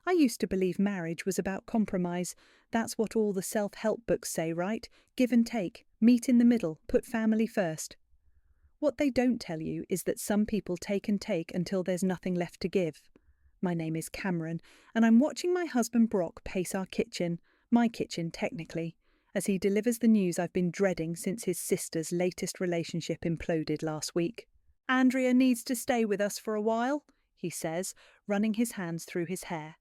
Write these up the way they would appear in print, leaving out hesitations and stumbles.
I used to believe marriage was about compromise. That's what all the self-help books say, right? Give and take, meet in the middle, put family first. What they don't tell you is that some people take and take until there's nothing left to give. My name is Cameron, and I'm watching my husband Brock pace our kitchen, my kitchen technically, as he delivers the news I've been dreading since his sister's latest relationship imploded last week. Andrea needs to stay with us for a while, he says, running his hands through his hair.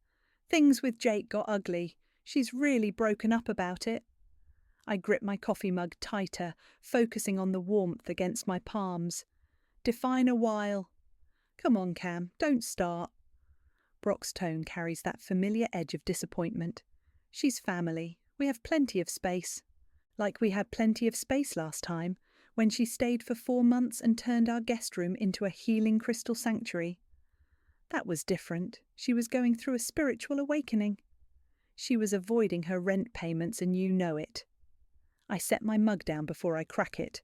Things with Jake got ugly. She's really broken up about it. I grip my coffee mug tighter, focusing on the warmth against my palms. Define a while. Come on, Cam, don't start. Brock's tone carries that familiar edge of disappointment. She's family. We have plenty of space. Like we had plenty of space last time, when she stayed for 4 months and turned our guest room into a healing crystal sanctuary. That was different. She was going through a spiritual awakening. She was avoiding her rent payments, and you know it. I set my mug down before I crack it.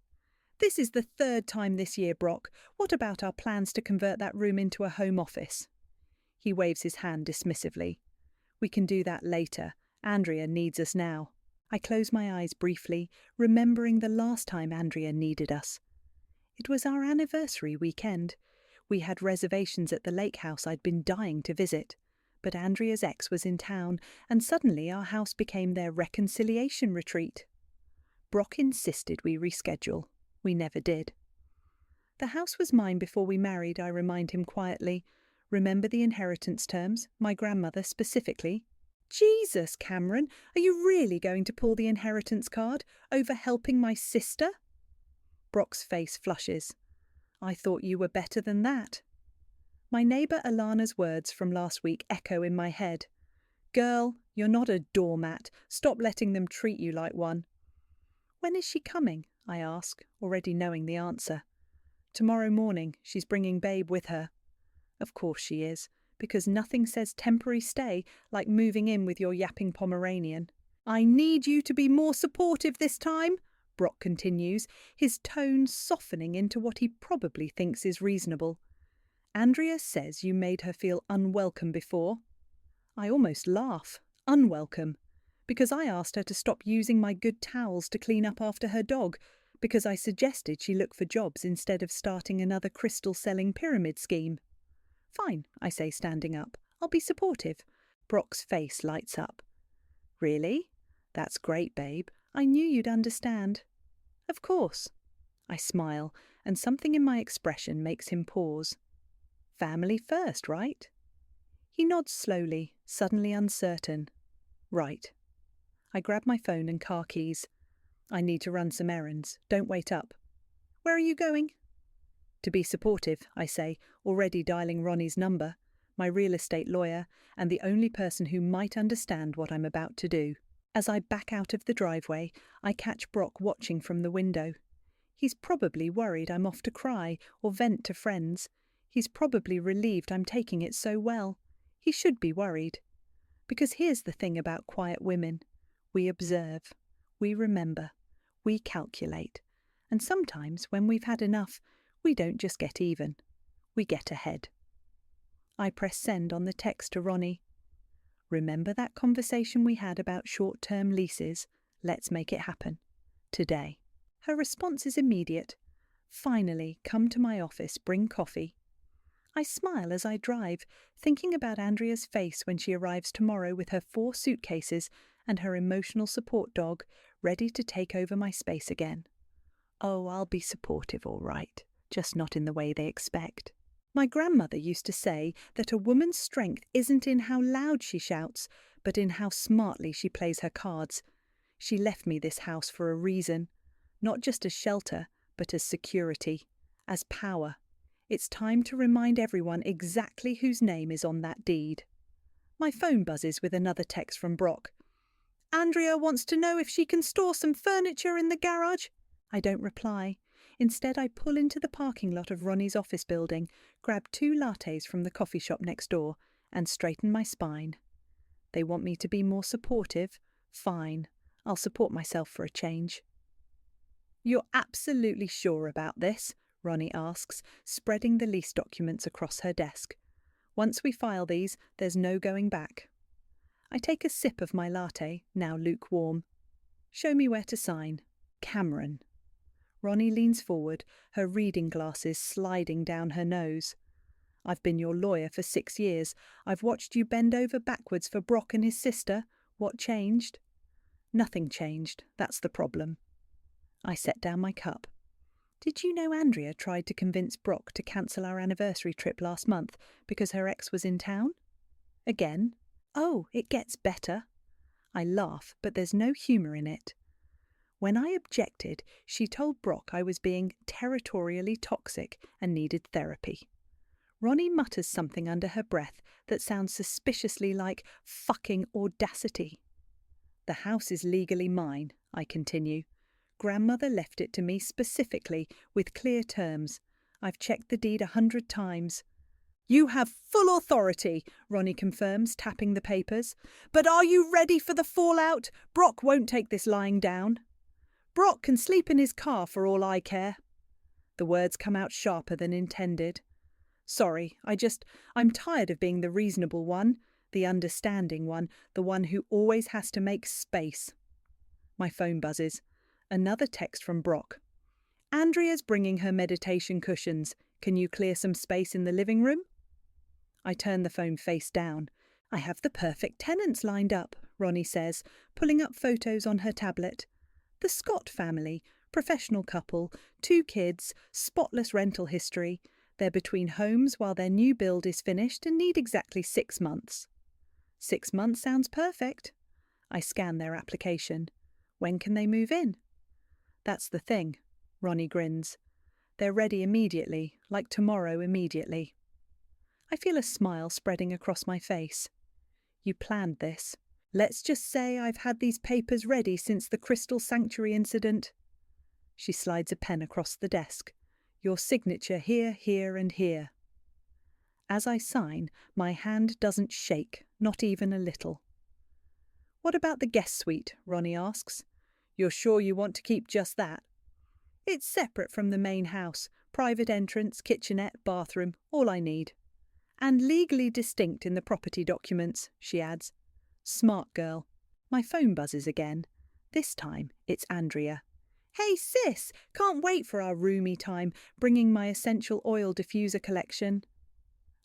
This is the 3rd time this year, Brock. What about our plans to convert that room into a home office? He waves his hand dismissively. We can do that later. Andrea needs us now. I close my eyes briefly, remembering the last time Andrea needed us. It was our anniversary weekend. We had reservations at the lake house I'd been dying to visit, but Andrea's ex was in town, and suddenly our house became their reconciliation retreat. Brock insisted we reschedule. We never did. The house was mine before we married, I remind him quietly. Remember the inheritance terms, my grandmother specifically. Jesus, Cameron, are you really going to pull the inheritance card over helping my sister? Brock's face flushes. I thought you were better than that. My neighbour Alana's words from last week echo in my head. Girl, you're not a doormat. Stop letting them treat you like one. When is she coming? I ask, already knowing the answer. Tomorrow morning. She's bringing Babe with her. Of course she is, because nothing says temporary stay like moving in with your yapping Pomeranian. I need you to be more supportive this time, Brock continues, his tone softening into what he probably thinks is reasonable. Andrea says you made her feel unwelcome before. I almost laugh. Unwelcome. Because I asked her to stop using my good towels to clean up after her dog, because I suggested she look for jobs instead of starting another crystal-selling pyramid scheme. Fine, I say, standing up. I'll be supportive. Brock's face lights up. Really? That's great, babe. I knew you'd understand. Of course. I smile, and something in my expression makes him pause. Family first, right? He nods slowly, suddenly uncertain. Right. I grab my phone and car keys. I need to run some errands. Don't wait up. Where are you going? To be supportive, I say, already dialing Ronnie's number, my real estate lawyer, and the only person who might understand what I'm about to do. As I back out of the driveway, I catch Brock watching from the window. He's probably worried I'm off to cry or vent to friends. He's probably relieved I'm taking it so well. He should be worried. Because here's the thing about quiet women. We observe. We remember. We calculate. And sometimes, when we've had enough, we don't just get even. We get ahead. I press send on the text to Ronnie. Remember that conversation we had about short-term leases? Let's make it happen. Today. Her response is immediate. Finally, come to my office, bring coffee. I smile as I drive, thinking about Andrea's face when she arrives tomorrow with her 4 suitcases and her emotional support dog, ready to take over my space again. Oh, I'll be supportive, all right, just not in the way they expect. My grandmother used to say that a woman's strength isn't in how loud she shouts, but in how smartly she plays her cards. She left me this house for a reason, not just as shelter, but as security, as power. It's time to remind everyone exactly whose name is on that deed. My phone buzzes with another text from Brock. Andrea wants to know if she can store some furniture in the garage. I don't reply. Instead, I pull into the parking lot of Ronnie's office building, grab 2 lattes from the coffee shop next door, and straighten my spine. They want me to be more supportive? Fine. I'll support myself for a change. You're absolutely sure about this? Ronnie asks, spreading the lease documents across her desk. Once we file these, there's no going back. I take a sip of my latte, now lukewarm. Show me where to sign. Cameron. Ronnie leans forward, her reading glasses sliding down her nose. I've been your lawyer for 6 years. I've watched you bend over backwards for Brock and his sister. What changed? Nothing changed. That's the problem. I set down my cup. Did you know Andrea tried to convince Brock to cancel our anniversary trip last month because her ex was in town? Again? Oh, it gets better. I laugh, but there's no humour in it. When I objected, she told Brock I was being territorially toxic and needed therapy. Ronnie mutters something under her breath that sounds suspiciously like fucking audacity. The house is legally mine, I continue. Grandmother left it to me specifically, with clear terms. I've checked the deed 100 times. You have full authority, Ronnie confirms, tapping the papers. But are you ready for the fallout? Brock won't take this lying down. Brock can sleep in his car for all I care. The words come out sharper than intended. Sorry, I'm tired of being the reasonable one, the understanding one, the one who always has to make space. My phone buzzes. Another text from Brock. Andrea's bringing her meditation cushions. Can you clear some space in the living room? I turn the phone face down. I have the perfect tenants lined up, Ronnie says, pulling up photos on her tablet. The Scott family, professional couple, 2 kids, spotless rental history. They're between homes while their new build is finished and need exactly 6 months. 6 months sounds perfect. I scan their application. When can they move in? That's the thing, Ronnie grins. They're ready immediately, like tomorrow immediately. I feel a smile spreading across my face. You planned this. Let's just say I've had these papers ready since the Crystal Sanctuary incident. She slides a pen across the desk. Your signature here, here, and here. As I sign, my hand doesn't shake, not even a little. What about the guest suite? Ronnie asks. You're sure you want to keep just that? It's separate from the main house. Private entrance, kitchenette, bathroom, all I need. And legally distinct in the property documents, she adds. Smart girl. My phone buzzes again. This time, it's Andrea. Hey sis, can't wait for our roomy time, bringing my essential oil diffuser collection.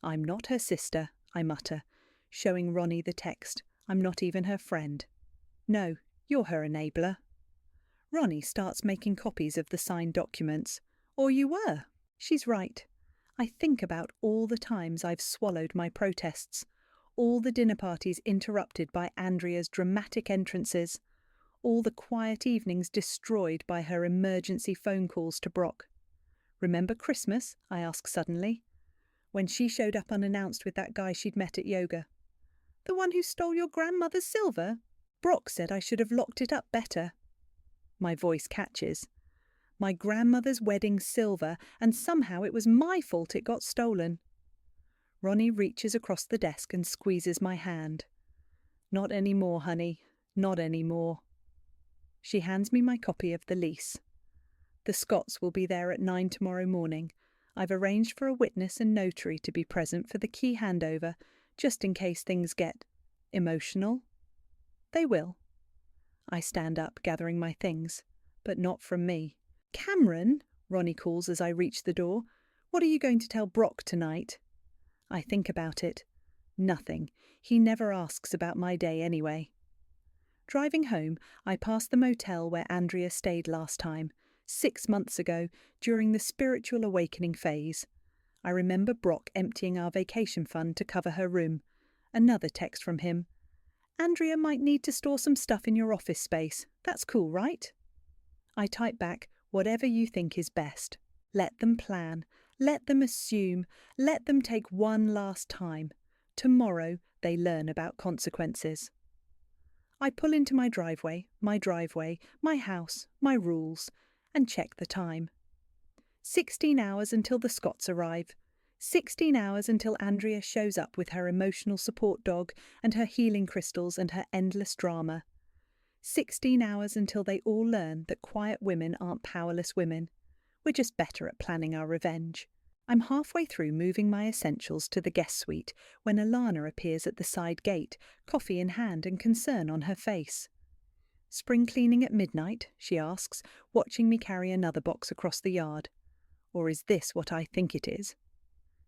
I'm not her sister, I mutter, showing Ronnie the text. I'm not even her friend. No, you're her enabler. Ronnie starts making copies of the signed documents. Or you were. She's right. I think about all the times I've swallowed my protests, all the dinner parties interrupted by Andrea's dramatic entrances, all the quiet evenings destroyed by her emergency phone calls to Brock. Remember Christmas? I ask suddenly. When she showed up unannounced with that guy she'd met at yoga. The one who stole your grandmother's silver? Brock said I should have locked it up better. My voice catches. My grandmother's wedding silver, and somehow it was my fault it got stolen. Ronnie reaches across the desk and squeezes my hand. Not anymore, honey. Not anymore. She hands me my copy of the lease. The Scotts will be there at 9 tomorrow morning. I've arranged for a witness and notary to be present for the key handover, just in case things get emotional. They will. I stand up, gathering my things, but not from me. Cameron, Ronnie calls as I reach the door. What are you going to tell Brock tonight? I think about it. Nothing. He never asks about my day anyway. Driving home, I pass the motel where Andrea stayed last time, 6 months ago, during the spiritual awakening phase. I remember Brock emptying our vacation fund to cover her room. Another text from him. Andrea might need to store some stuff in your office space. That's cool, right? I type back, whatever you think is best. Let them plan. Let them assume. Let them take one last time. Tomorrow they learn about consequences. I pull into my driveway, my house, my rules, and check the time. 16 hours until the Scotts arrive. 16 hours until Andrea shows up with her emotional support dog and her healing crystals and her endless drama. 16 hours until they all learn that quiet women aren't powerless women. We're just better at planning our revenge. I'm halfway through moving my essentials to the guest suite when Alana appears at the side gate, coffee in hand and concern on her face. "Spring cleaning at midnight?" she asks, watching me carry another box across the yard. "Or is this what I think it is?"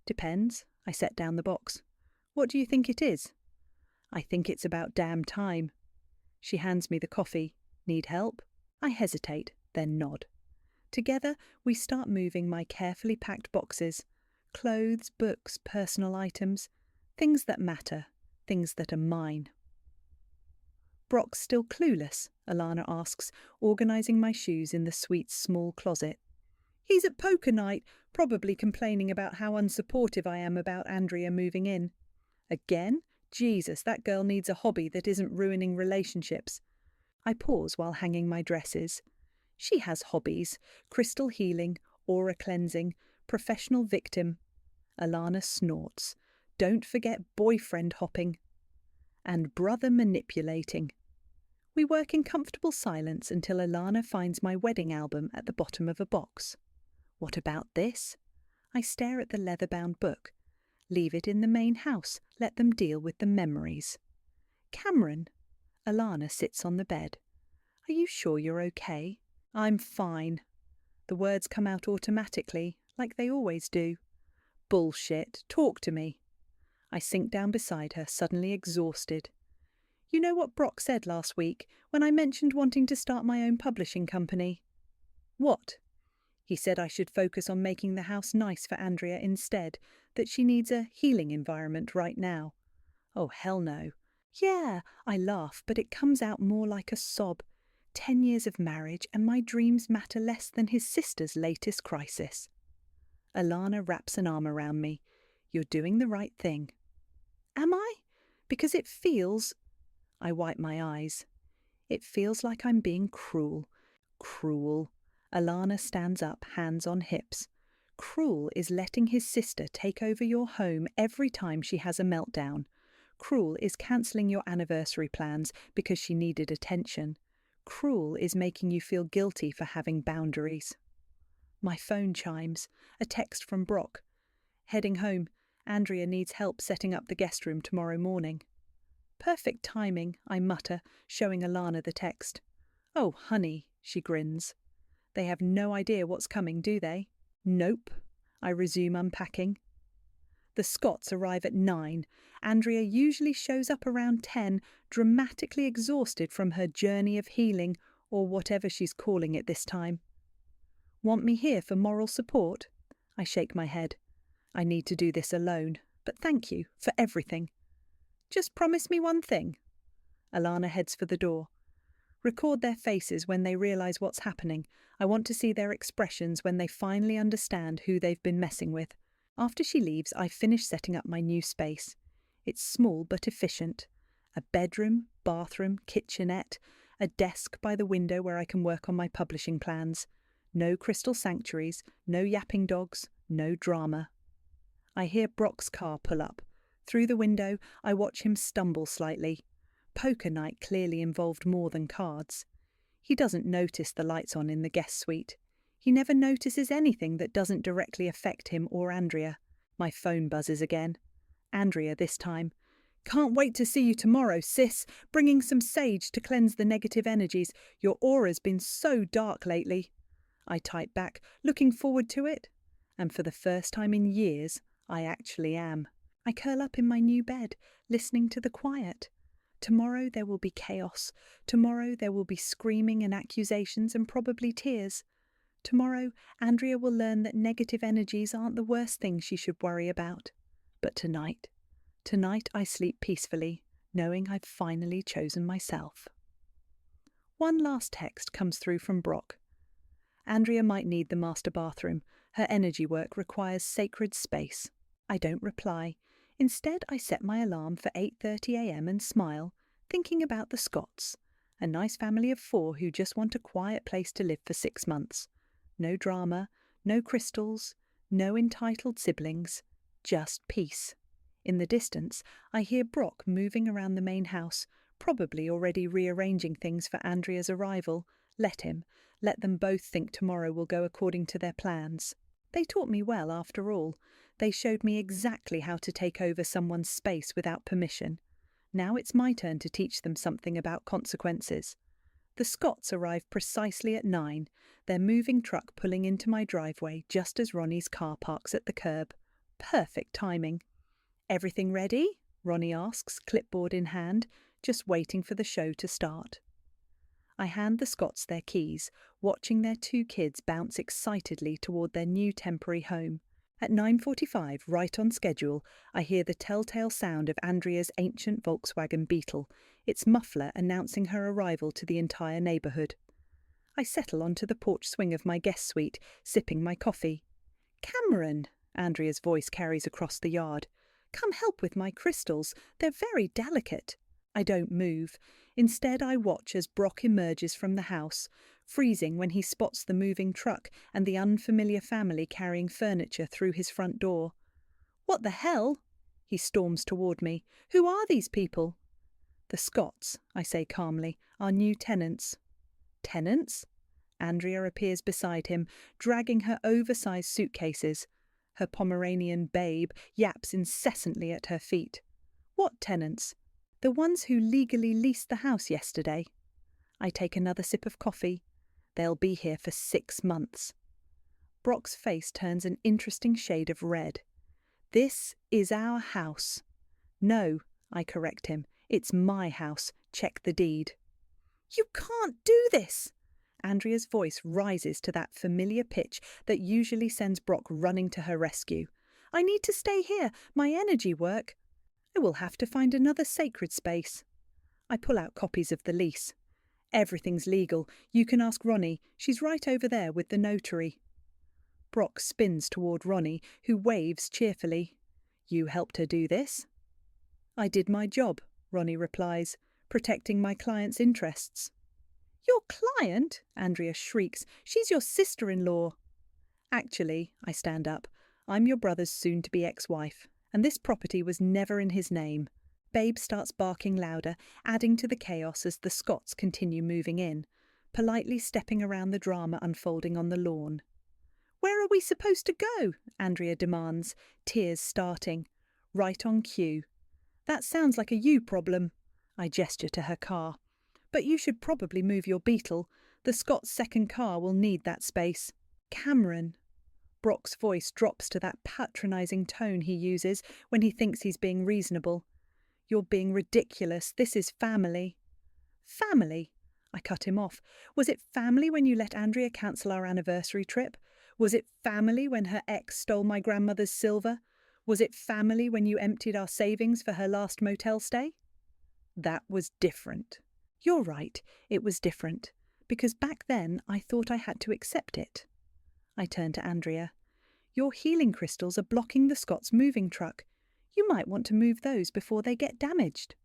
"Depends." I set down the box. "What do you think it is?" "I think it's about damn time." She hands me the coffee. "Need help?" I hesitate, then nod. Together, we start moving my carefully packed boxes. Clothes, books, personal items. Things that matter. Things that are mine. "Brock's still clueless?" Alana asks, organising my shoes in the suite's small closet. "He's at poker night, probably complaining about how unsupportive I am about Andrea moving in." "Again? Jesus, that girl needs a hobby that isn't ruining relationships." I pause while hanging my dresses. She has hobbies: crystal healing, aura cleansing, professional victim. Alana snorts. "Don't forget boyfriend hopping." "And brother manipulating." We work in comfortable silence until Alana finds my wedding album at the bottom of a box. "What about this?" I stare at the leather-bound book. "Leave it in the main house. Let them deal with the memories." "Cameron." Alana sits on the bed. "Are you sure you're okay?" "I'm fine." The words come out automatically, like they always do. "Bullshit. Talk to me." I sink down beside her, suddenly exhausted. "You know what Brock said last week when I mentioned wanting to start my own publishing company?" "What?" "He said I should focus on making the house nice for Andrea instead, that she needs a healing environment right now." "Oh, hell no." "Yeah," I laugh, but it comes out more like a sob. 10 years of marriage and my dreams matter less than his sister's latest crisis. Alana wraps an arm around me. "You're doing the right thing." "Am I? Because it feels—" I wipe my eyes. "It feels like I'm being cruel." "Cruel." Alana stands up, hands on hips. "Cruel is letting his sister take over your home every time she has a meltdown. Cruel is cancelling your anniversary plans because she needed attention. Cruel is making you feel guilty for having boundaries." My phone chimes. A text from Brock. "Heading home. Andrea needs help setting up the guest room tomorrow morning." "Perfect timing," I mutter, showing Alana the text. "Oh, honey," she grins. "They have no idea what's coming, do they?" "Nope." I resume unpacking. The Scotts arrive at 9. Andrea usually shows up around 10, dramatically exhausted from her journey of healing, or whatever she's calling it this time. "Want me here for moral support?" I shake my head. "I need to do this alone, but thank you for everything." "Just promise me one thing." Alana heads for the door. "Record their faces when they realise what's happening. I want to see their expressions when they finally understand who they've been messing with." After she leaves, I finish setting up my new space. It's small but efficient. A bedroom, bathroom, kitchenette, a desk by the window where I can work on my publishing plans. No crystal sanctuaries, no yapping dogs, no drama. I hear Brock's car pull up. Through the window, I watch him stumble slightly. Poker night clearly involved more than cards. He doesn't notice the lights on in the guest suite. He never notices anything that doesn't directly affect him or Andrea. My phone buzzes again. Andrea this time. "Can't wait to see you tomorrow, sis. Bringing some sage to cleanse the negative energies. Your aura's been so dark lately." I type back, "Looking forward to it." And for the first time in years, I actually am. I curl up in my new bed, listening to the quiet. Tomorrow there will be chaos. Tomorrow there will be screaming and accusations and probably tears. Tomorrow, Andrea will learn that negative energies aren't the worst thing she should worry about. But tonight I sleep peacefully, knowing I've finally chosen myself. One last text comes through from Brock. Andrea might need the master bathroom. Her energy work requires sacred space. I don't reply. Instead, I set my alarm for 8:30 a.m. and smile, thinking about the Scotts, a nice family of 4 who just want a quiet place to live for 6 months. No drama, no crystals, no entitled siblings, just peace. In the distance, I hear Brock moving around the main house, probably already rearranging things for Andrea's arrival. Let him. Let them both think tomorrow will go according to their plans. They taught me well, after all. They showed me exactly how to take over someone's space without permission. Now it's my turn to teach them something about consequences. The Scotts arrive precisely at 9, their moving truck pulling into my driveway just as Ronnie's car parks at the curb. Perfect timing. "Everything ready?" Ronnie asks, clipboard in hand, just waiting for the show to start. I hand the Scotts their keys, watching their 2 kids bounce excitedly toward their new temporary home. At 9:45, right on schedule, I hear the telltale sound of Andrea's ancient Volkswagen Beetle, its muffler announcing her arrival to the entire neighbourhood. I settle onto the porch swing of my guest suite, sipping my coffee. "Cameron," Andrea's voice carries across the yard. "Come help with my crystals. They're very delicate." I don't move. Instead, I watch as Brock emerges from the house, freezing when he spots the moving truck and the unfamiliar family carrying furniture through his front door. "What the hell?" He storms toward me. "Who are these people?" "The Scotts," I say calmly, "our new tenants." "Tenants?" Andrea appears beside him, dragging her oversized suitcases. Her Pomeranian Babe yaps incessantly at her feet. "What tenants?" "The ones who legally leased the house yesterday." I take another sip of coffee. "They'll be here for 6 months. Brock's face turns an interesting shade of red. "This is our house." "No," I correct him. "It's my house. Check the deed." "You can't do this!" Andrea's voice rises to that familiar pitch that usually sends Brock running to her rescue. "I need to stay here. My energy work." "I will have to find another sacred space." I pull out copies of the lease. "Everything's legal. You can ask Ronnie. She's right over there with the notary." Brock spins toward Ronnie, who waves cheerfully. "You helped her do this?" "I did my job," Ronnie replies, "protecting my client's interests." "Your client?" Andrea shrieks. "She's your sister-in-law." "Actually," I stand up, "I'm your brother's soon-to-be ex-wife, and this property was never in his name." Babe starts barking louder, adding to the chaos as the Scotts continue moving in, politely stepping around the drama unfolding on the lawn. "Where are we supposed to go?" Andrea demands, tears starting. "Right on cue." "That sounds like a you problem." I gesture to her car. "But you should probably move your Beetle. The Scott's second car will need that space." "Cameron." Brock's voice drops to that patronising tone he uses when he thinks he's being reasonable. "You're being ridiculous. This is family." "Family?" I cut him off. "Was it family when you let Andrea cancel our anniversary trip? Was it family when her ex stole my grandmother's silver? Was it family when you emptied our savings for her last motel stay?" "That was different." "You're right, it was different. Because back then I thought I had to accept it." I turn to Andrea. "Your healing crystals are blocking the Scott's moving truck. You might want to move those before they get damaged."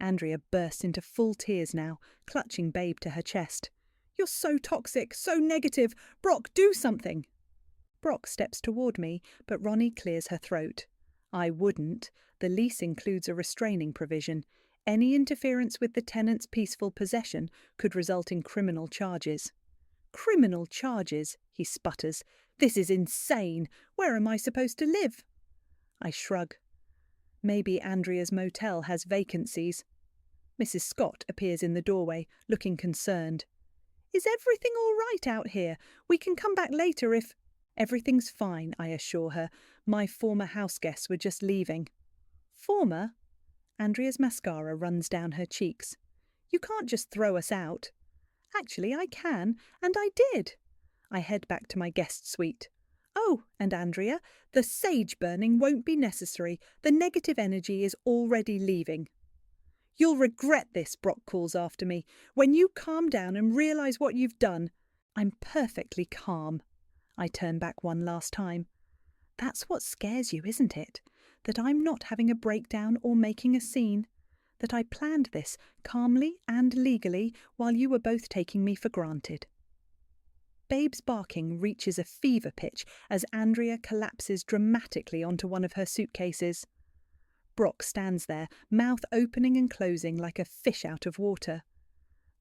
Andrea bursts into full tears now, clutching Babe to her chest. "You're so toxic, so negative. Brock, do something." Brock steps toward me, but Ronnie clears her throat. "I wouldn't. The lease includes a restraining provision. Any interference with the tenant's peaceful possession could result in criminal charges." "Criminal charges?" he sputters. "This is insane. Where am I supposed to live?" I shrug. "Maybe Andrea's motel has vacancies." Mrs. Scott appears in the doorway, looking concerned. "Is everything all right out here? We can come back later if—" "Everything's fine," I assure her. "My former house guests were just leaving." "Former?" Andrea's mascara runs down her cheeks. "You can't just throw us out." "Actually, I can, and I did." I head back to my guest suite. "Oh, and Andrea, the sage burning won't be necessary. The negative energy is already leaving." "You'll regret this," Brock calls after me, "when you calm down and realise what you've done." "I'm perfectly calm." I turn back one last time. "That's what scares you, isn't it? That I'm not having a breakdown or making a scene. That I planned this calmly and legally while you were both taking me for granted." Babe's barking reaches a fever pitch as Andrea collapses dramatically onto one of her suitcases. Brock stands there, mouth opening and closing like a fish out of water.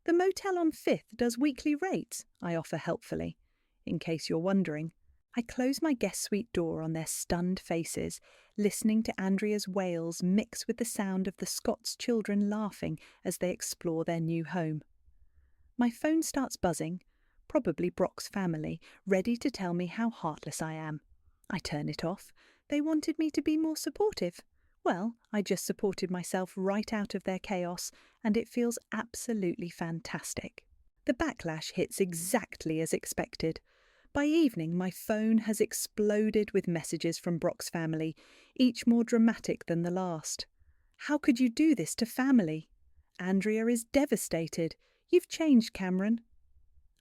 "The motel on 5th does weekly rates," I offer helpfully, in case you're wondering. I close my guest suite door on their stunned faces, listening to Andrea's wails mix with the sound of the Scots children laughing as they explore their new home. My phone starts buzzing, probably Brock's family, ready to tell me how heartless I am. I turn it off. They wanted me to be more supportive. Well, I just supported myself right out of their chaos, and it feels absolutely fantastic. The backlash hits exactly as expected. By evening, my phone has exploded with messages from Brock's family, each more dramatic than the last. How could you do this to family? Andrea is devastated. You've changed, Cameron.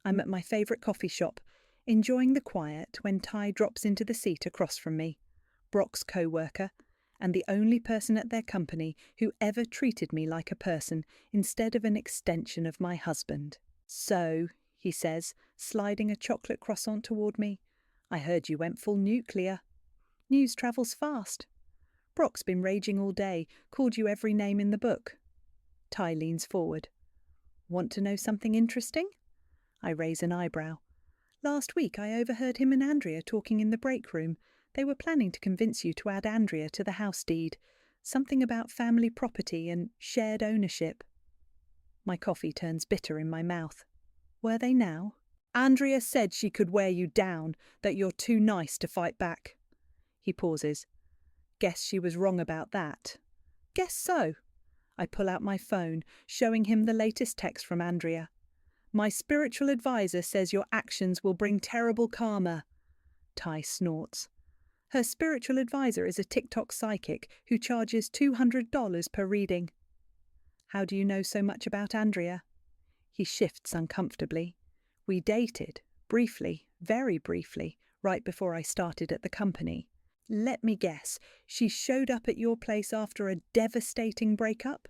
I'm at my favourite coffee shop, enjoying the quiet when Ty drops into the seat across from me, Brock's co-worker, and the only person at their company who ever treated me like a person instead of an extension of my husband. So, he says, sliding a chocolate croissant toward me, I heard you went full nuclear. News travels fast. Brock's been raging all day, called you every name in the book. Ty leans forward. Want to know something interesting? I raise an eyebrow. Last week I overheard him and Andrea talking in the break room. They were planning to convince you to add Andrea to the house deed. Something about family property and shared ownership. My coffee turns bitter in my mouth. Were they now? Andrea said she could wear you down, that you're too nice to fight back. He pauses. Guess she was wrong about that. Guess so. I pull out my phone, showing him the latest text from Andrea. My spiritual advisor says your actions will bring terrible karma. Ty snorts. Her spiritual advisor is a TikTok psychic who charges $200 per reading. How do you know so much about Andrea? He shifts uncomfortably. We dated, briefly, very briefly, right before I started at the company. Let me guess, she showed up at your place after a devastating breakup?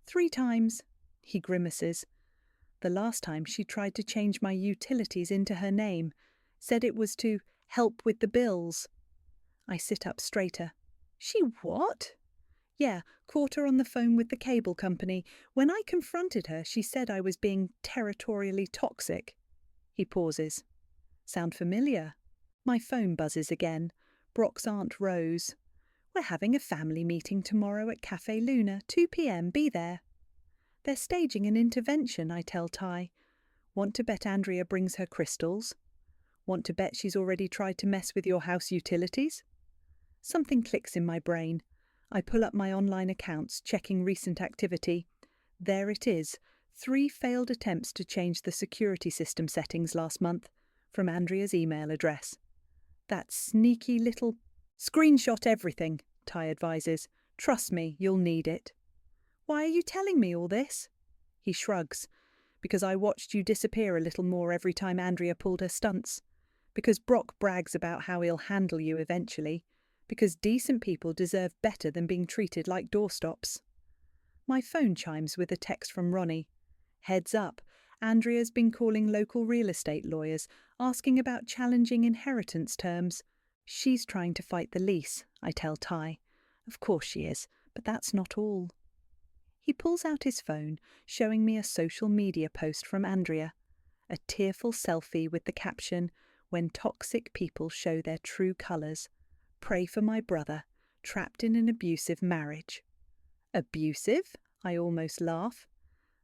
3 times, he grimaces. The last time she tried to change my utilities into her name, said it was to help with the bills. I sit up straighter. She what? Yeah, caught her on the phone with the cable company. When I confronted her, she said I was being territorially toxic. He pauses. Sound familiar? My phone buzzes again. Brock's Aunt Rose. We're having a family meeting tomorrow at Café Luna, 2 p.m. Be there. They're staging an intervention, I tell Ty. Want to bet Andrea brings her crystals? Want to bet she's already tried to mess with your house utilities? Something clicks in my brain. I pull up my online accounts, checking recent activity. There it is, 3 failed attempts to change the security system settings last month, from Andrea's email address. That sneaky little... Screenshot everything, Ty advises. Trust me, you'll need it. Why are you telling me all this? He shrugs. Because I watched you disappear a little more every time Andrea pulled her stunts. Because Brock brags about how he'll handle you eventually. Because decent people deserve better than being treated like doorstops. My phone chimes with a text from Ronnie. Heads up, Andrea's been calling local real estate lawyers, asking about challenging inheritance terms. She's trying to fight the lease, I tell Ty. Of course she is, but that's not all. He pulls out his phone, showing me a social media post from Andrea. A tearful selfie with the caption, "When toxic people show their true colours. Pray for my brother, trapped in an abusive marriage." Abusive? I almost laugh.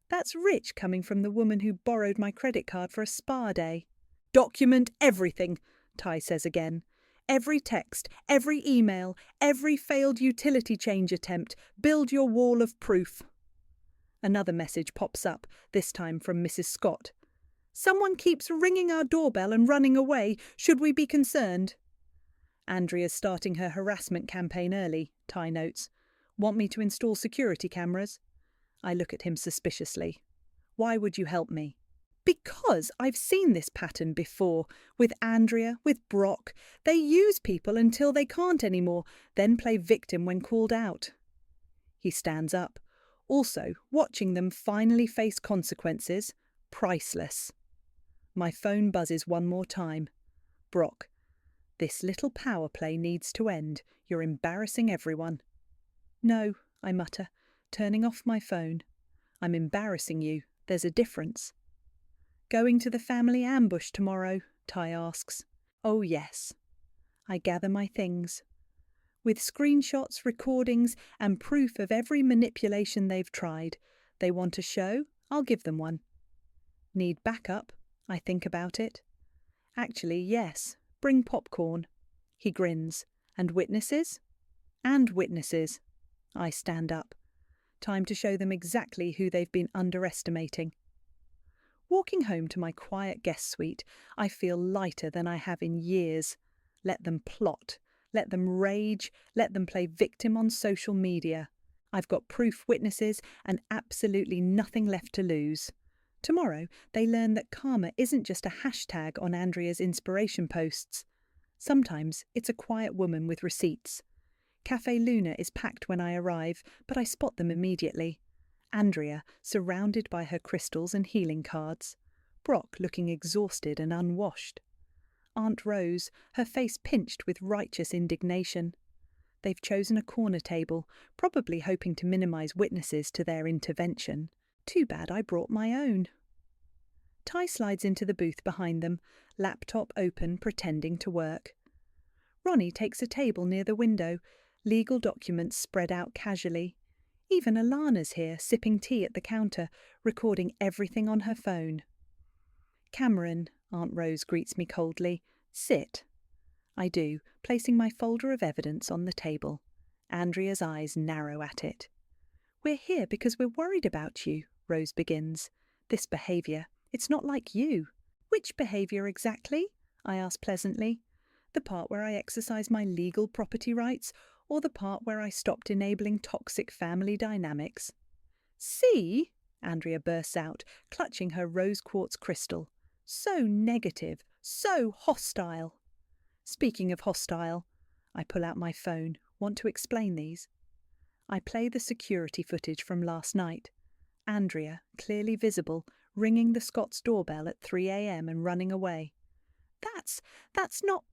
That's rich coming from the woman who borrowed my credit card for a spa day. Document everything, Ty says again. Every text, every email, every failed utility change attempt. Build your wall of proof. Another message pops up, this time from Mrs. Scott. Someone keeps ringing our doorbell and running away. Should we be concerned? Andrea's starting her harassment campaign early, Ty notes. Want me to install security cameras? I look at him suspiciously. Why would you help me? Because I've seen this pattern before, with Andrea, with Brock. They use people until they can't anymore, then play victim when called out. He stands up. Also, watching them finally face consequences, priceless. My phone buzzes one more time. Brock. This little power play needs to end. You're embarrassing everyone. No, I mutter, turning off my phone. I'm embarrassing you. There's a difference. Going to the family ambush tomorrow? Ty asks. Oh, yes. I gather my things. With screenshots, recordings, and proof of every manipulation they've tried. They want a show? I'll give them one. Need backup? I think about it. Actually, yes. Bring popcorn. He grins. And witnesses? And witnesses. I stand up. Time to show them exactly who they've been underestimating. Walking home to my quiet guest suite, I feel lighter than I have in years. Let them plot. Let them rage. Let them play victim on social media. I've got proof, witnesses, and absolutely nothing left to lose. Tomorrow, they learn that karma isn't just a hashtag on Andrea's inspiration posts. Sometimes it's a quiet woman with receipts. Cafe Luna is packed when I arrive, but I spot them immediately. Andrea, surrounded by her crystals and healing cards. Brock looking exhausted and unwashed. Aunt Rose, her face pinched with righteous indignation. They've chosen a corner table, probably hoping to minimize witnesses to their intervention. Too bad I brought my own. Ty slides into the booth behind them, laptop open, pretending to work. Ronnie takes a table near the window, legal documents spread out casually. Even Alana's here, sipping tea at the counter, recording everything on her phone. Cameron, Aunt Rose greets me coldly. Sit. I do, placing my folder of evidence on the table. Andrea's eyes narrow at it. We're here because we're worried about you, Rose begins. This behaviour, it's not like you. Which behaviour exactly? I ask pleasantly. The part where I exercise my legal property rights, or the part where I stopped enabling toxic family dynamics? See? Andrea bursts out, clutching her rose quartz crystal. So negative, so hostile. Speaking of hostile, I pull out my phone. Want to explain these? I play the security footage from last night. Andrea, clearly visible, ringing the Scots doorbell at 3 a.m. and running away. That's not...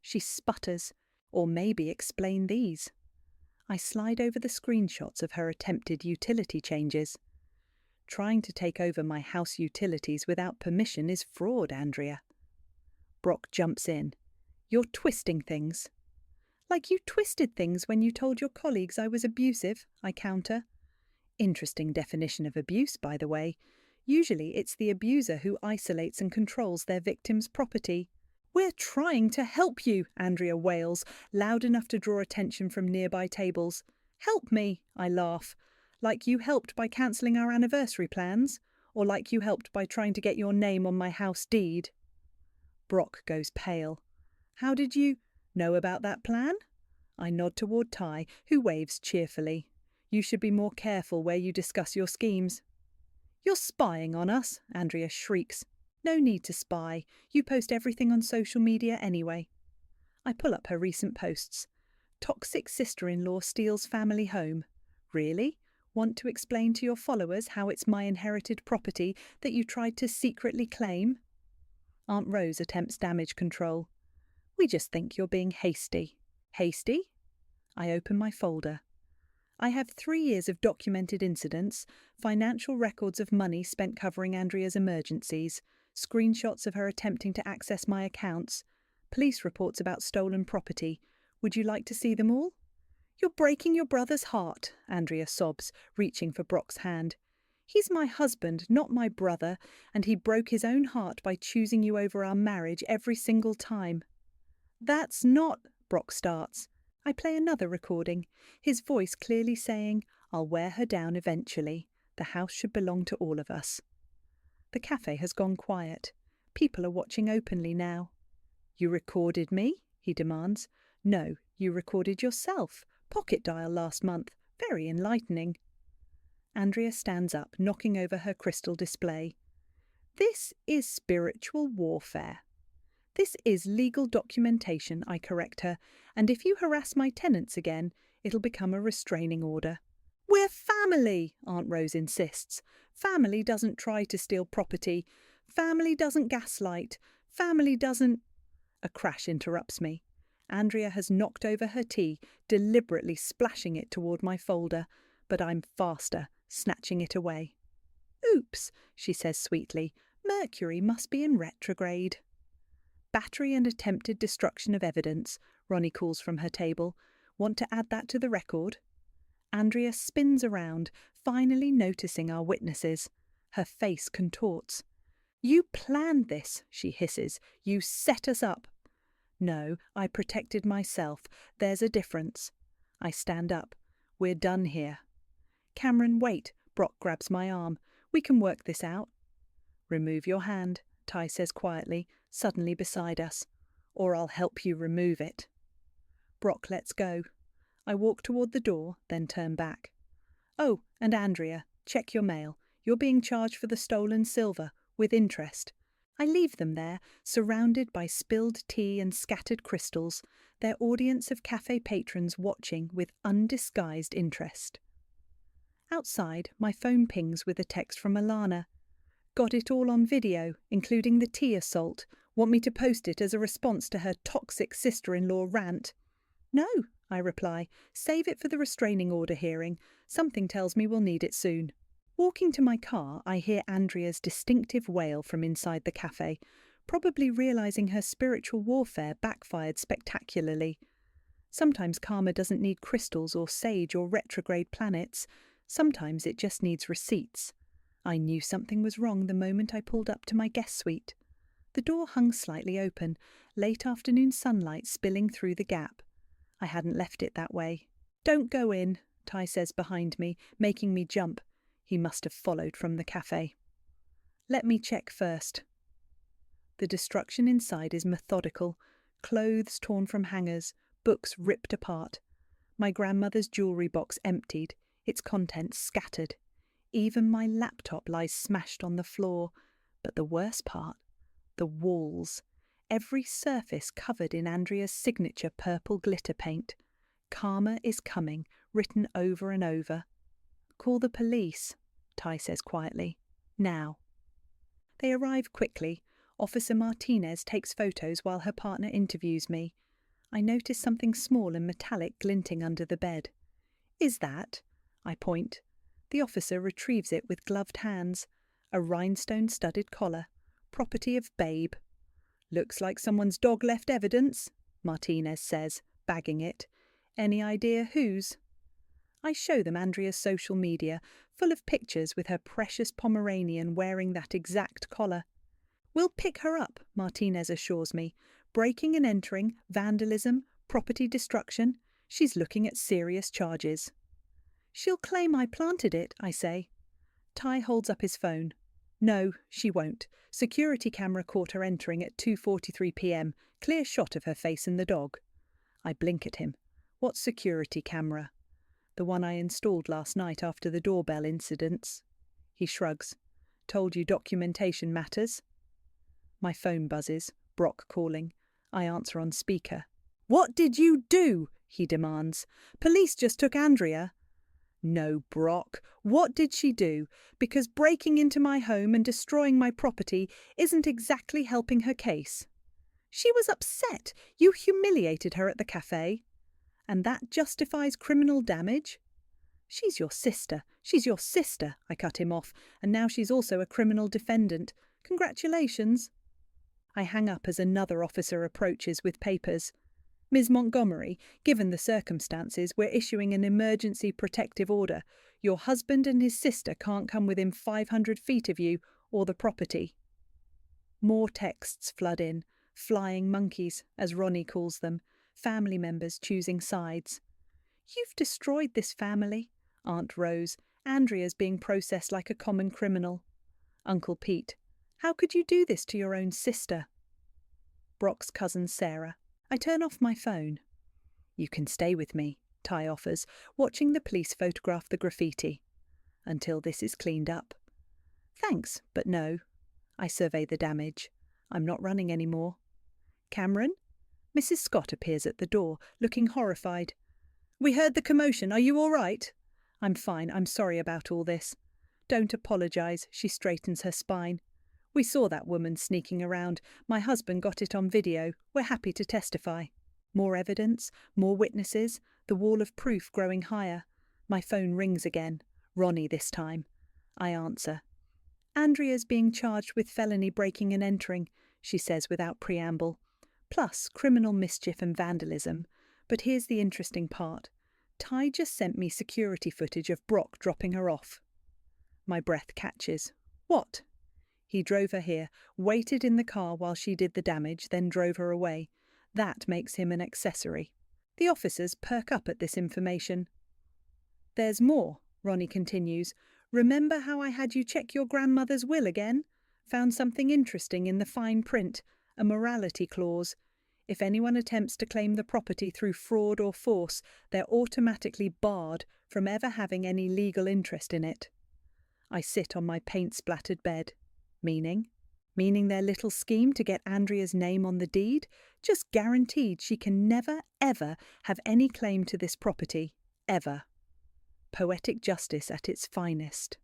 She sputters. Or maybe explain these. I slide over the screenshots of her attempted utility changes. Trying to take over my house utilities without permission is fraud, Andrea. Brock jumps in. You're twisting things. Like you twisted things when you told your colleagues I was abusive, I counter. Interesting definition of abuse, by the way. Usually it's the abuser who isolates and controls their victim's property. We're trying to help you, Andrea wails, loud enough to draw attention from nearby tables. Help me, I laugh. Like you helped by cancelling our anniversary plans? Or like you helped by trying to get your name on my house deed? Brock goes pale. How did you know about that plan? I nod toward Ty, who waves cheerfully. You should be more careful where you discuss your schemes. You're spying on us, Andrea shrieks. No need to spy. You post everything on social media anyway. I pull up her recent posts. Toxic sister-in-law steals family home. Really? Want to explain to your followers how it's my inherited property that you tried to secretly claim? Aunt Rose attempts damage control. We just think you're being hasty. Hasty? I open my folder. I have 3 years of documented incidents, financial records of money spent covering Andrea's emergencies, screenshots of her attempting to access my accounts, police reports about stolen property. Would you like to see them all? You're breaking your brother's heart, Andrea sobs, reaching for Brock's hand. He's my husband, not my brother, and he broke his own heart by choosing you over our marriage every single time. That's not... Brock starts. I play another recording, his voice clearly saying, I'll wear her down eventually. The house should belong to all of us. The cafe has gone quiet. People are watching openly now. You recorded me? He demands. No, you recorded yourself. Pocket dial last month. Very enlightening. Andrea stands up, knocking over her crystal display. This is spiritual warfare. This is legal documentation, I correct her, and if you harass my tenants again, it'll become a restraining order. We're family, Aunt Rose insists. Family doesn't try to steal property. Family doesn't gaslight. Family doesn't... A crash interrupts me. Andrea has knocked over her tea, deliberately splashing it toward my folder, but I'm faster, snatching it away. Oops, she says sweetly. Mercury must be in retrograde. Battery and attempted destruction of evidence, Ronnie calls from her table. Want to add that to the record? Andrea spins around, finally noticing our witnesses. Her face contorts. You planned this, she hisses. You set us up. No, I protected myself. There's a difference. I stand up. We're done here. Cameron, wait. Brock grabs my arm. We can work this out. Remove your hand, Ty says quietly, suddenly beside us. Or I'll help you remove it. Brock lets go. I walk toward the door, then turn back. Oh, and Andrea, check your mail. You're being charged for the stolen silver, with interest. I leave them there, surrounded by spilled tea and scattered crystals, their audience of cafe patrons watching with undisguised interest. Outside, my phone pings with a text from Alana. Got it all on video, including the tea assault. Want me to post it as a response to her toxic sister-in-law rant? No, I reply. Save it for the restraining order hearing. Something tells me we'll need it soon. Walking to my car, I hear Andrea's distinctive wail from inside the cafe, probably realizing her spiritual warfare backfired spectacularly. Sometimes karma doesn't need crystals or sage or retrograde planets. Sometimes it just needs receipts. I knew something was wrong the moment I pulled up to my guest suite. The door hung slightly open, late afternoon sunlight spilling through the gap. I hadn't left it that way. Don't go in, Ty says behind me, making me jump. He must have followed from the cafe. Let me check first. The destruction inside is methodical. Clothes torn from hangers, books ripped apart. My grandmother's jewellery box emptied, its contents scattered. Even my laptop lies smashed on the floor. But the worst part, the walls. Every surface covered in Andrea's signature purple glitter paint. Karma is coming, written over and over. Call the police, Ty says quietly. Now. They arrive quickly. Officer Martinez takes photos while her partner interviews me. I notice something small and metallic glinting under the bed. Is that? I point. The officer retrieves it with gloved hands. A rhinestone-studded collar. Property of Babe. Looks like someone's dog left evidence, Martinez says, bagging it. Any idea whose? I show them Andrea's social media, full of pictures with her precious Pomeranian wearing that exact collar. We'll pick her up, Martinez assures me. Breaking and entering, vandalism, property destruction. She's looking at serious charges. She'll claim I planted it, I say. Ty holds up his phone. No, she won't. Security camera caught her entering at 2:43 p.m. Clear shot of her face and the dog. I blink at him. What security camera? The one I installed last night after the doorbell incidents. He shrugs. Told you documentation matters? My phone buzzes. Brock calling. I answer on speaker. What did you do? He demands. Police just took Andrea. No, Brock. What did she do? Because breaking into my home and destroying my property isn't exactly helping her case. She was upset. You humiliated her at the cafe. And that justifies criminal damage? She's your sister. She's your sister, I cut him off, and now she's also a criminal defendant. Congratulations. I hang up as another officer approaches with papers. Ms. Montgomery, given the circumstances, we're issuing an emergency protective order. Your husband and his sister can't come within 500 feet of you or the property. More texts flood in. Flying monkeys, as Ronnie calls them. Family members choosing sides. You've destroyed this family, Aunt Rose. Andrea's being processed like a common criminal. Uncle Pete. How could you do this to your own sister? Brock's cousin Sarah. I turn off my phone. You can stay with me, Ty offers, watching the police photograph the graffiti. Until this is cleaned up. Thanks, but no. I survey the damage. I'm not running anymore. Cameron? Mrs. Scott appears at the door, looking horrified. We heard the commotion. Are you all right? I'm fine. I'm sorry about all this. Don't apologise. She straightens her spine. We saw that woman sneaking around. My husband got it on video. We're happy to testify. More evidence, more witnesses, the wall of proof growing higher. My phone rings again. Ronnie this time. I answer. Andrea's being charged with felony breaking and entering, she says without preamble. plus criminal mischief and vandalism. But here's the interesting part. Ty just sent me security footage of Brock dropping her off. My breath catches. What? He drove her here, waited in the car while she did the damage, then drove her away. That makes him an accessory. The officers perk up at this information. There's more, Ronnie continues. Remember how I had you check your grandmother's will again? Found something interesting in the fine print, a morality clause. If anyone attempts to claim the property through fraud or force, they're automatically barred from ever having any legal interest in it. I sit on my paint-splattered bed. Meaning? Meaning their little scheme to get Andrea's name on the deed? Just guaranteed she can never, ever have any claim to this property. Ever. Poetic justice at its finest.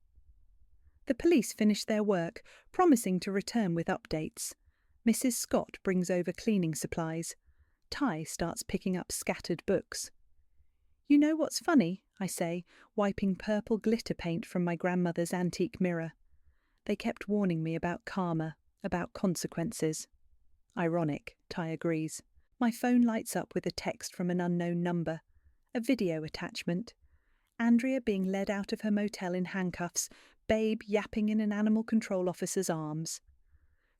The police finish their work, promising to return with updates. Mrs. Scott brings over cleaning supplies. Ty starts picking up scattered books. You know what's funny? I say, wiping purple glitter paint from my grandmother's antique mirror. They kept warning me about karma, about consequences. Ironic, Ty agrees. My phone lights up with a text from an unknown number. A video attachment. Andrea being led out of her motel in handcuffs, Babe yapping in an animal control officer's arms.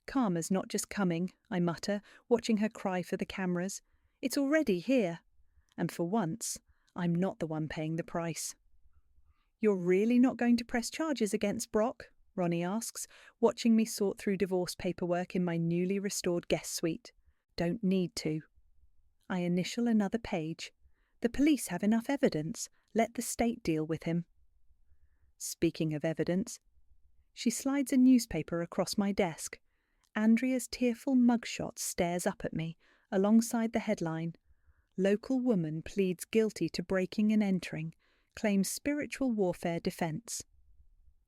Karma's not just coming, I mutter, watching her cry for the cameras. It's already here. And for once, I'm not the one paying the price. You're really not going to press charges against Brock? Ronnie asks, watching me sort through divorce paperwork in my newly restored guest suite. Don't need to. I initial another page. The police have enough evidence. Let the state deal with him. Speaking of evidence, she slides a newspaper across my desk. Andrea's tearful mugshot stares up at me, alongside the headline, Local woman pleads guilty to breaking and entering, claims spiritual warfare defense.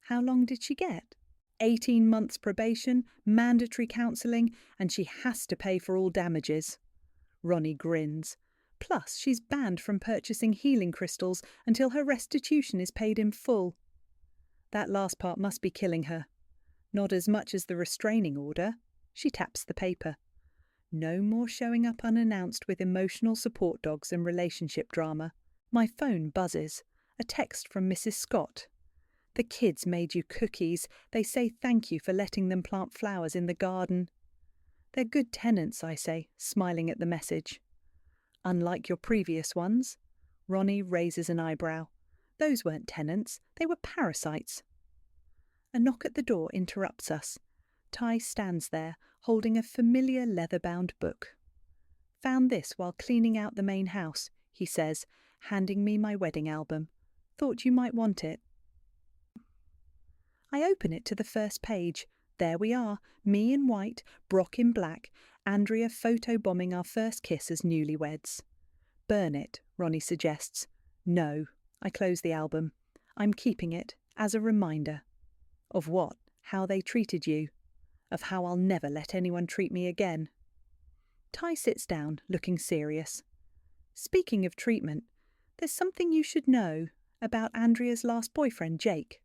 How long did she get? 18 months probation, mandatory counselling, and she has to pay for all damages. Ronnie grins. Plus, she's banned from purchasing healing crystals until her restitution is paid in full. That last part must be killing her. Not as much as the restraining order. She taps the paper. No more showing up unannounced with emotional support dogs and relationship drama. My phone buzzes. A text from Mrs. Scott. The kids made you cookies. They say thank you for letting them plant flowers in the garden. They're good tenants, I say, smiling at the message. Unlike your previous ones. Ronnie raises an eyebrow. Those weren't tenants, they were parasites. A knock at the door interrupts us. Ty stands there, holding a familiar leather-bound book. Found this while cleaning out the main house, he says, handing me my wedding album. Thought you might want it. I open it to the first page. There we are, me in white, Brock in black, Andrea photobombing our first kiss as newlyweds. Burn it, Ronnie suggests. No. I close the album. I'm keeping it as a reminder. Of what? How they treated you. Of how I'll never let anyone treat me again. Ty sits down, looking serious. Speaking of treatment, there's something you should know about Andrea's last boyfriend, Jake.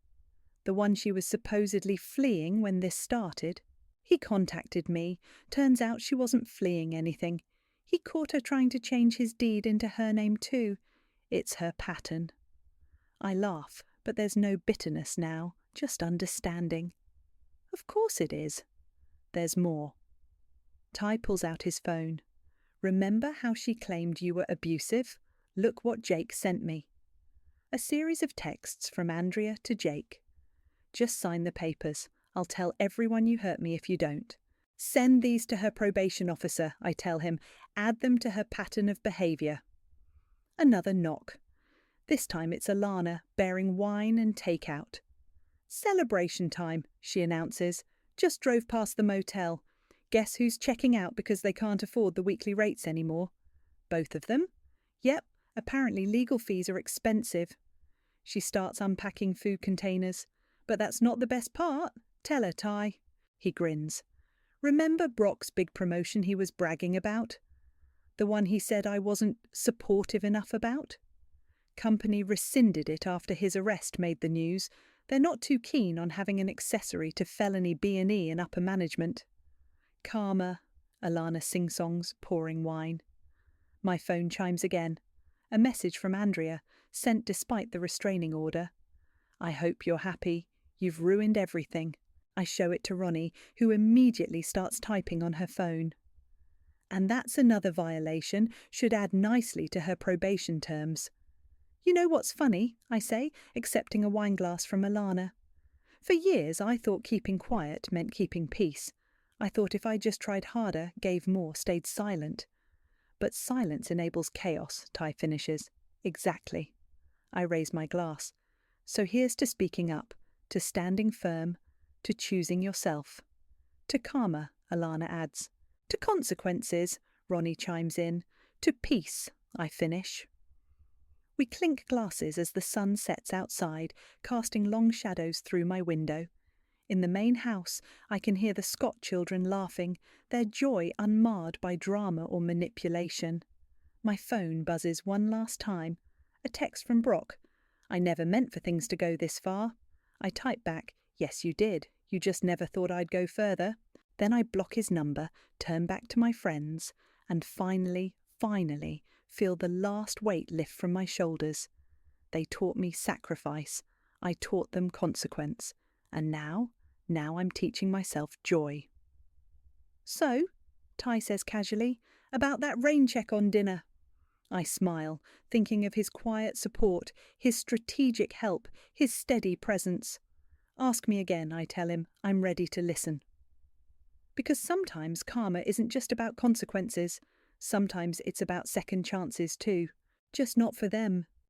The one she was supposedly fleeing when this started. He contacted me. Turns out she wasn't fleeing anything. He caught her trying to change his deed into her name too. It's her pattern. I laugh, but there's no bitterness now, just understanding. Of course it is. There's more. Ty pulls out his phone. Remember how she claimed you were abusive? Look what Jake sent me. A series of texts from Andrea to Jake. Just sign the papers. I'll tell everyone you hurt me if you don't. Send these to her probation officer, I tell him. Add them to her pattern of behaviour. Another knock. This time it's Alana, bearing wine and takeout. Celebration time, she announces. Just drove past the motel. Guess who's checking out because they can't afford the weekly rates anymore? Both of them? Yep, apparently legal fees are expensive. She starts unpacking food containers. But that's not the best part. Tell her, Ty. He grins. Remember Brock's big promotion he was bragging about? The one he said I wasn't supportive enough about? Company rescinded it after his arrest made the news. They're not too keen on having an accessory to felony B&E in upper management. Karma. Alana sing-songs, pouring wine. My phone chimes again. A message from Andrea, sent despite the restraining order. I hope you're happy. You've ruined everything. I show it to Ronnie, who immediately starts typing on her phone. And that's another violation, should add nicely to her probation terms. You know what's funny, I say, accepting a wineglass from Alana. For years I thought keeping quiet meant keeping peace. I thought if I just tried harder, gave more, stayed silent. But silence enables chaos, Ty finishes. Exactly. I raise my glass. So here's to speaking up, to standing firm, to choosing yourself. To karma, Alana adds. To consequences, Ronnie chimes in. To peace, I finish. We clink glasses as the sun sets outside, casting long shadows through my window. In the main house, I can hear the Scott children laughing, their joy unmarred by drama or manipulation. My phone buzzes one last time. A text from Brock. I never meant for things to go this far. I type back, yes you did, you just never thought I'd go further. Then I block his number, turn back to my friends, and finally, feel the last weight lift from my shoulders. They taught me sacrifice. I taught them consequence. And now I'm teaching myself joy. So, Ty says casually, about that rain check on dinner. I smile, thinking of his quiet support, his strategic help, his steady presence. Ask me again, I tell him. I'm ready to listen. Because sometimes karma isn't just about consequences. Sometimes it's about second chances too. Just not for them.